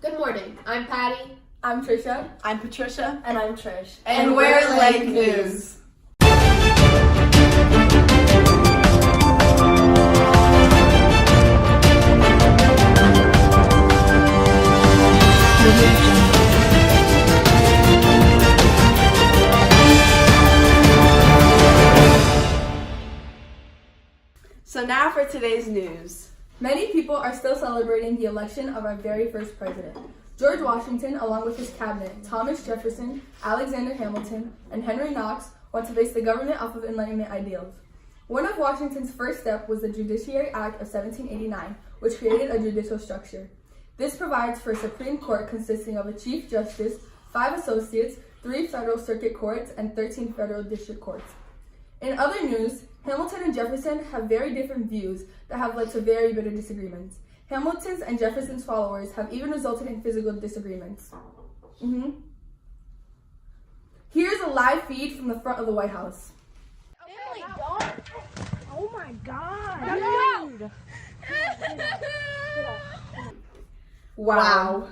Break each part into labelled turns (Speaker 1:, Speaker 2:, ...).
Speaker 1: Good morning. I'm Patty.
Speaker 2: I'm Trisha.
Speaker 3: I'm Patricia.
Speaker 2: And I'm Trish.
Speaker 3: And we're LANK News. So now for today's news.
Speaker 2: Many people are still celebrating the election of our very first president. George Washington, along with his cabinet, Thomas Jefferson, Alexander Hamilton, and Henry Knox, want to base the government off of Enlightenment ideals. One of Washington's first steps was the Judiciary Act of 1789, which created a judicial structure. This provides for a Supreme Court consisting of a Chief Justice, 5 associates, 3 federal circuit courts, and 13 federal district courts. In other news, Hamilton and Jefferson have very different views that have led to very bitter disagreements. Hamilton's and Jefferson's followers have even resulted in physical disagreements. Here's a live feed from the front of the White House.
Speaker 4: Oh my God! Dude.
Speaker 2: Wow.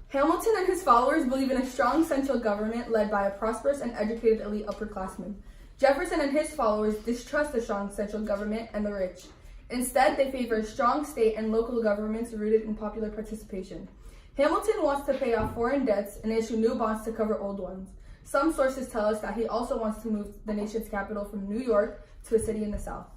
Speaker 2: Hamilton and his followers believe in a strong central government led by a prosperous and educated elite upperclassman. Jefferson and his followers distrust the strong central government and the rich. Instead, they favor a strong state and local governments rooted in popular participation. Hamilton wants to pay off foreign debts and issue new bonds to cover old ones. Some sources tell us that he also wants to move the nation's capital from New York to a city in the South.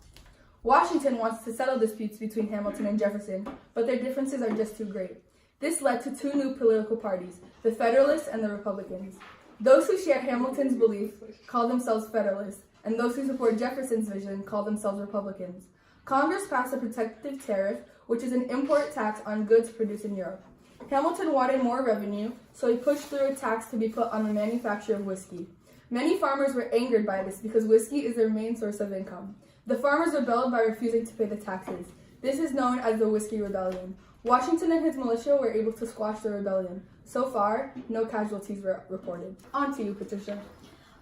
Speaker 2: Washington wants to settle disputes between Hamilton and Jefferson, but their differences are just too great. This led to 2 new political parties, the Federalists and the Republicans. Those who share Hamilton's belief call themselves Federalists, and those who support Jefferson's vision call themselves Republicans. Congress passed a protective tariff, which is an import tax on goods produced in Europe. Hamilton wanted more revenue, so he pushed through a tax to be put on the manufacture of whiskey. Many farmers were angered by this because whiskey is their main source of income. The farmers rebelled by refusing to pay the taxes. This is known as the Whiskey Rebellion. Washington and his militia were able to squash the rebellion. So far, no casualties were reported. On to you, Patricia.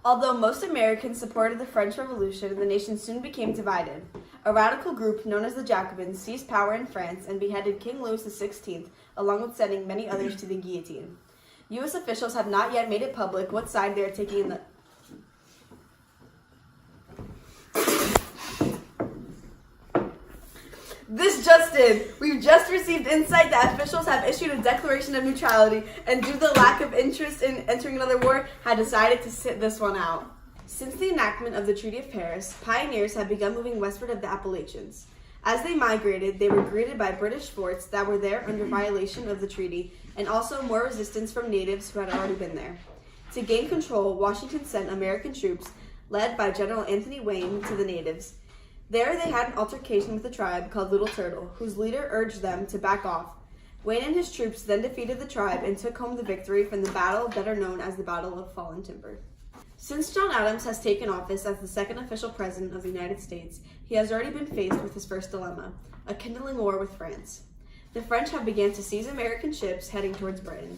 Speaker 3: Although most Americans supported the French Revolution, the nation soon became divided. A radical group known as the Jacobins seized power in France and beheaded King Louis XVI, along with sending many others to the guillotine. U.S. officials have not yet made it public what side they are taking in the... This just in. We've just received insight that officials have issued a declaration of neutrality and due to the lack of interest in entering another war, had decided to sit this one out. Since the enactment of the Treaty of Paris, pioneers have begun moving westward of the Appalachians. As they migrated, they were greeted by British forts that were there under violation of the treaty and also more resistance from natives who had already been there. To gain control, Washington sent American troops, led by General Anthony Wayne, to the natives. There they had an altercation with a tribe called Little Turtle, whose leader urged them to back off. Wayne and his troops then defeated the tribe and took home the victory from the battle better known as the Battle of Fallen Timber. Since John Adams has taken office as the second official president of the United States, he has already been faced with his first dilemma, a kindling war with France. The French have begun to seize American ships heading towards Britain.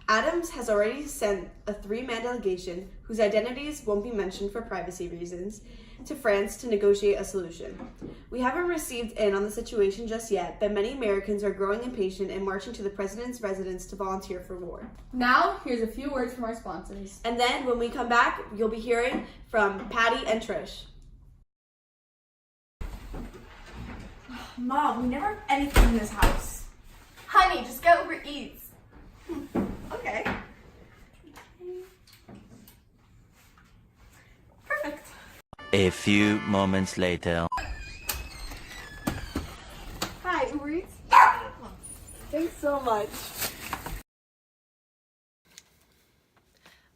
Speaker 3: Adams has already sent a 3-man delegation, whose identities won't be mentioned for privacy reasons, to France to negotiate a solution. We haven't received in on the situation just yet, but many Americans are growing impatient and marching to the president's residence to volunteer for war.
Speaker 2: Now, here's a few words from our sponsors.
Speaker 3: And then, when we come back, you'll be hearing from Patty and Trish.
Speaker 4: Mom, we never have anything in this house.
Speaker 1: Honey, just get Uber Eats.
Speaker 3: Okay.
Speaker 4: Perfect.
Speaker 5: A few moments later.
Speaker 4: Hi, Uber Eats. Thanks so much.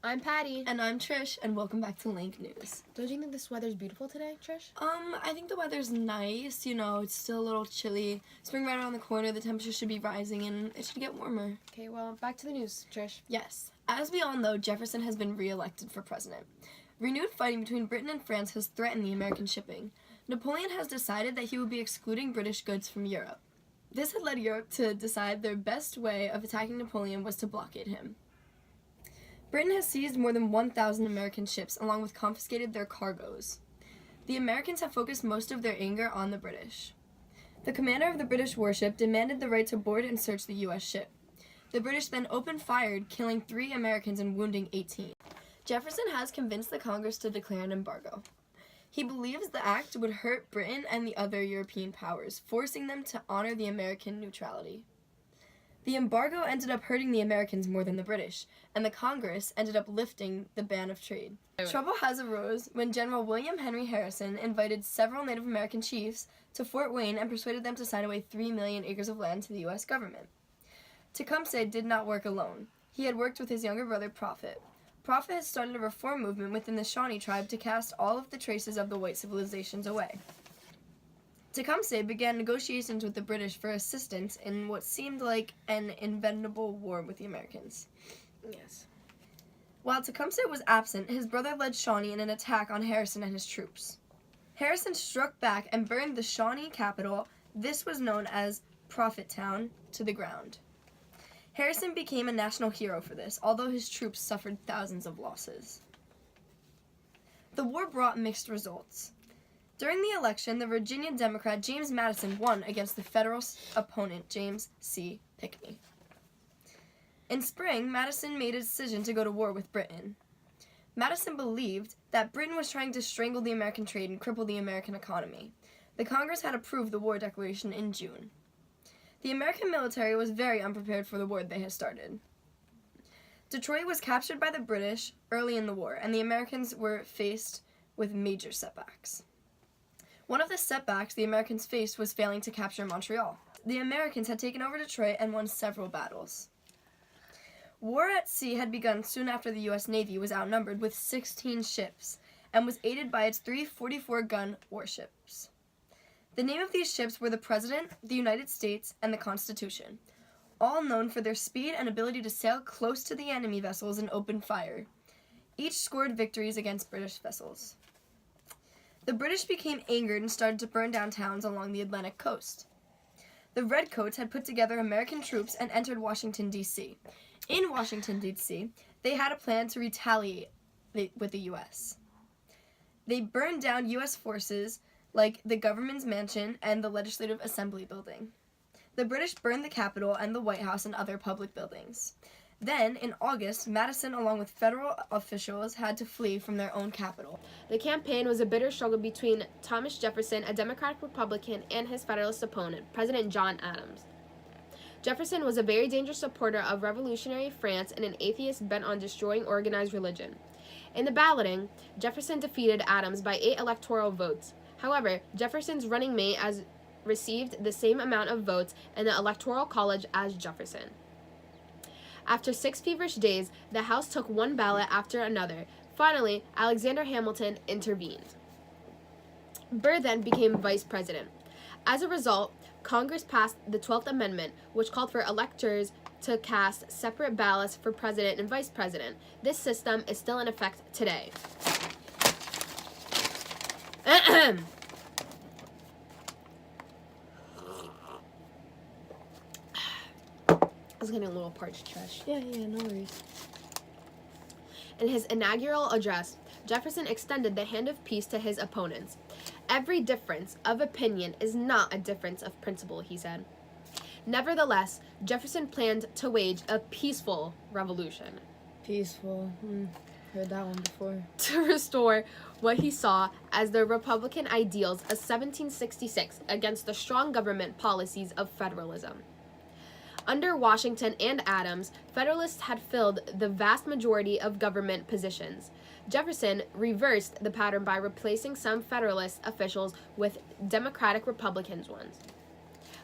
Speaker 1: I'm Patty.
Speaker 6: And I'm Trish, and welcome back to LANK News.
Speaker 1: Don't you think this weather's beautiful today, Trish?
Speaker 6: I think the weather's nice, it's still a little chilly. Spring right around the corner, the temperature should be rising, and it should get warmer.
Speaker 1: Okay, well, back to the news, Trish.
Speaker 6: Yes. As we all know, Jefferson has been re-elected for president. Renewed fighting between Britain and France has threatened the American shipping. Napoleon has decided that he would be excluding British goods from Europe. This had led Europe to decide their best way of attacking Napoleon was to blockade him. Britain has seized more than 1,000 American ships, along with confiscated their cargoes. The Americans have focused most of their anger on the British. The commander of the British warship demanded the right to board and search the U.S. ship. The British then opened fire, killing 3 Americans and wounding 18. Jefferson has convinced the Congress to declare an embargo. He believes the act would hurt Britain and the other European powers, forcing them to honor the American neutrality. The embargo ended up hurting the Americans more than the British, and the Congress ended up lifting the ban of trade. Trouble has arose when General William Henry Harrison invited several Native American chiefs to Fort Wayne and persuaded them to sign away 3 million acres of land to the U.S. government. Tecumseh did not work alone. He had worked with his younger brother, Prophet. Prophet had started a reform movement within the Shawnee tribe to cast all of the traces of the white civilizations away. Tecumseh began negotiations with the British for assistance in what seemed like an inevitable war with the Americans.
Speaker 1: Yes.
Speaker 6: While Tecumseh was absent, his brother led Shawnee in an attack on Harrison and his troops. Harrison struck back and burned the Shawnee capital, this was known as Prophettown, to the ground. Harrison became a national hero for this, although his troops suffered thousands of losses. The war brought mixed results. During the election, the Virginia Democrat James Madison won against the Federalist opponent James C. Pinckney. In spring, Madison made a decision to go to war with Britain. Madison believed that Britain was trying to strangle the American trade and cripple the American economy. The Congress had approved the war declaration in June. The American military was very unprepared for the war they had started. Detroit was captured by the British early in the war, and the Americans were faced with major setbacks. One of the setbacks the Americans faced was failing to capture Montreal. The Americans had taken over Detroit and won several battles. War at sea had begun soon after the U.S. Navy was outnumbered with 16 ships and was aided by its 3 44-gun warships. The name of these ships were the President, the United States, and the Constitution, all known for their speed and ability to sail close to the enemy vessels and open fire. Each scored victories against British vessels. The British became angered and started to burn down towns along the Atlantic coast. The Redcoats had put together American troops and entered Washington, D.C. In Washington, D.C., they had a plan to retaliate with the U.S. They burned down U.S. forces like the government's mansion and the Legislative Assembly building. The British burned the Capitol and the White House and other public buildings. Then, in August, Madison, along with federal officials, had to flee from their own capital.
Speaker 1: The campaign was a bitter struggle between Thomas Jefferson, a Democratic Republican, and his Federalist opponent, President John Adams. Jefferson was a very dangerous supporter of revolutionary France and an atheist bent on destroying organized religion. In the balloting, Jefferson defeated Adams by 8 electoral votes. However, Jefferson's running mate received the same amount of votes in the Electoral College as Jefferson. After 6 feverish days, the House took one ballot after another. Finally, Alexander Hamilton intervened. Burr then became vice president. As a result, Congress passed the 12th Amendment, which called for electors to cast separate ballots for president and vice president. This system is still in effect today. I was getting a little parched, Trish.
Speaker 6: Yeah, no worries.
Speaker 1: In his inaugural address, Jefferson extended the hand of peace to his opponents. Every difference of opinion is not a difference of principle, he said. Nevertheless, Jefferson planned to wage a peaceful revolution.
Speaker 6: Peaceful. Heard that one before.
Speaker 1: To restore what he saw as the Republican ideals of 1766 against the strong government policies of federalism. Under Washington and Adams, Federalists had filled the vast majority of government positions. Jefferson reversed the pattern by replacing some Federalist officials with Democratic Republicans ones.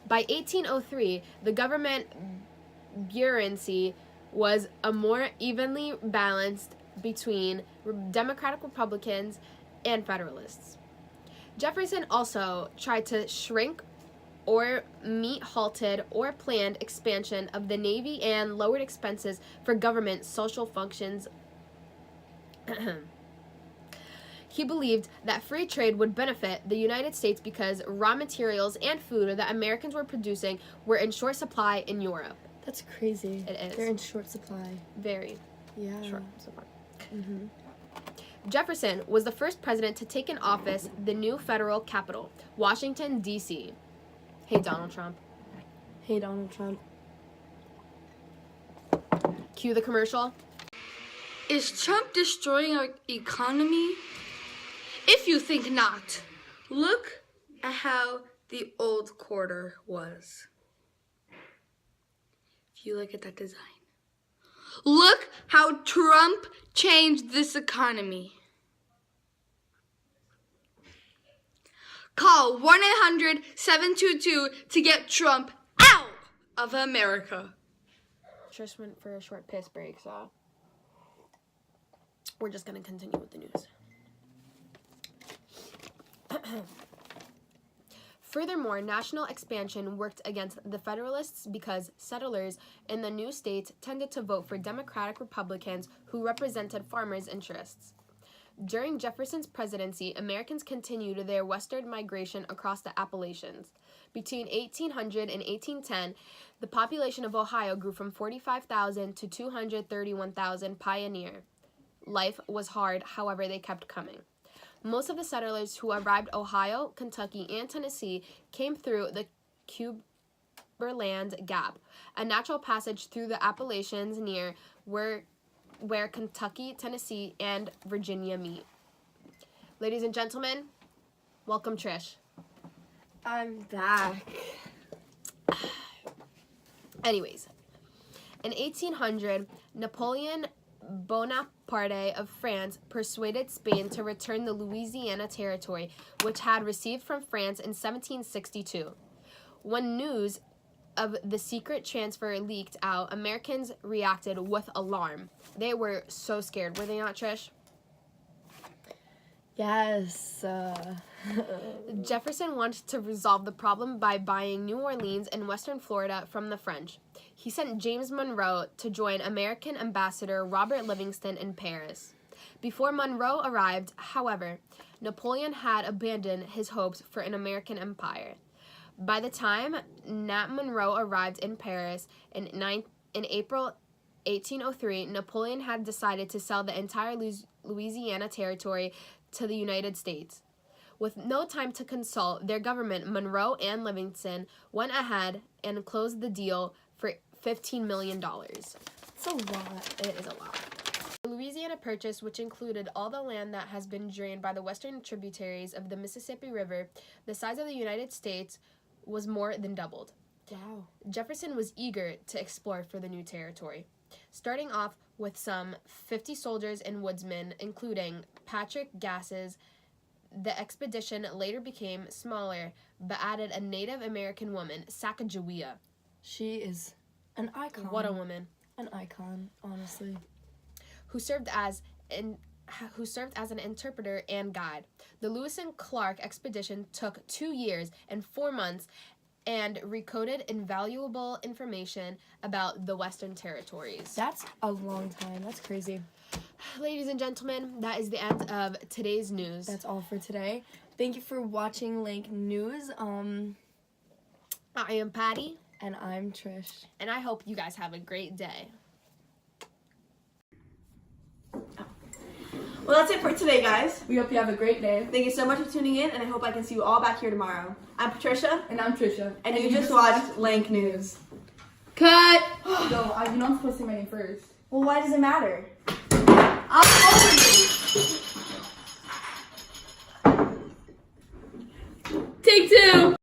Speaker 1: By 1803, the government bureaucracy was a more evenly balanced between Democratic Republicans and Federalists. Jefferson also tried to shrink or meet halted or planned expansion of the Navy and lowered expenses for government social functions. He believed that free trade would benefit the United States because raw materials and food that Americans were producing were in short supply in Europe.
Speaker 6: That's crazy.
Speaker 1: It is.
Speaker 6: They're in short supply.
Speaker 1: Very
Speaker 6: Yeah.
Speaker 1: short supply.
Speaker 6: Mm-hmm.
Speaker 1: Jefferson was the first president to take in office the new federal capital, Washington, D.C. Hey, Donald Trump.
Speaker 6: Hey, Donald Trump.
Speaker 1: Cue the commercial.
Speaker 7: Is Trump destroying our economy? If you think not, look at how the old quarter was. If you look at that design, look how Trump changed this economy. Call 1-800-722 to get Trump out of America.
Speaker 1: Trish went for a short piss break, so we're just going to continue with the news. Furthermore, national expansion worked against the Federalists because settlers in the new states tended to vote for Democratic Republicans who represented farmers' interests. During Jefferson's presidency, Americans continued their westward migration across the Appalachians. Between 1800 and 1810, the population of Ohio grew from 45,000 to 231,000 pioneer. Life was hard, however, they kept coming. Most of the settlers who arrived Ohio, Kentucky, and Tennessee came through the Cumberland Gap, a natural passage through the Appalachians near where Kentucky, Tennessee, and Virginia meet. Ladies and gentlemen, welcome Trish.
Speaker 6: I'm back.
Speaker 1: Anyways, in 1800, Napoleon Bonaparte of France persuaded Spain to return the Louisiana Territory, which had received from France in 1762. When news of the secret transfer leaked out, Americans reacted with alarm. They were so scared, were they not, Trish?
Speaker 6: Yes.
Speaker 1: Jefferson wanted to resolve the problem by buying New Orleans and western Florida from the French. He sent James Monroe to join American ambassador Robert Livingston in Paris. Before Monroe arrived, however, Napoleon had abandoned his hopes for an American empire. By the time Nat Monroe arrived in Paris in April 1803, Napoleon had decided to sell the entire Louisiana Territory to the United States. With no time to consult their government, Monroe and Livingston went ahead and closed the deal for $15 million.
Speaker 6: It's a lot.
Speaker 1: It is a lot. The Louisiana Purchase, which included all the land that has been drained by the western tributaries of the Mississippi River, the size of the United States was more than doubled.
Speaker 6: Wow.
Speaker 1: Jefferson was eager to explore for the new territory, starting off with some 50 soldiers and woodsmen, including Patrick Gases. The expedition later became smaller, but added a Native American woman, Sacagawea.
Speaker 6: She is an icon.
Speaker 1: What a woman.
Speaker 6: An icon, honestly.
Speaker 1: Who served as an interpreter and guide. The Lewis and Clark expedition took 2 years and 4 months and recorded invaluable information about the Western Territories.
Speaker 6: That's a long time. That's crazy.
Speaker 1: Ladies and gentlemen, that is the end of today's news.
Speaker 6: That's all for today. Thank you for watching LANK News.
Speaker 1: I am Patty.
Speaker 6: And I'm Trish.
Speaker 1: And I hope you guys have a great day.
Speaker 3: Well, that's it for today, guys.
Speaker 2: We hope you have a great day.
Speaker 3: Thank you so much for tuning in, and I hope I can see you all back here tomorrow. I'm Patricia.
Speaker 2: And I'm Trisha.
Speaker 3: And you just watched LANK News.
Speaker 1: Cut!
Speaker 2: No, you know I'm supposed to say my name first.
Speaker 3: Well, why does it matter?
Speaker 2: I'm over you.
Speaker 1: Take 2!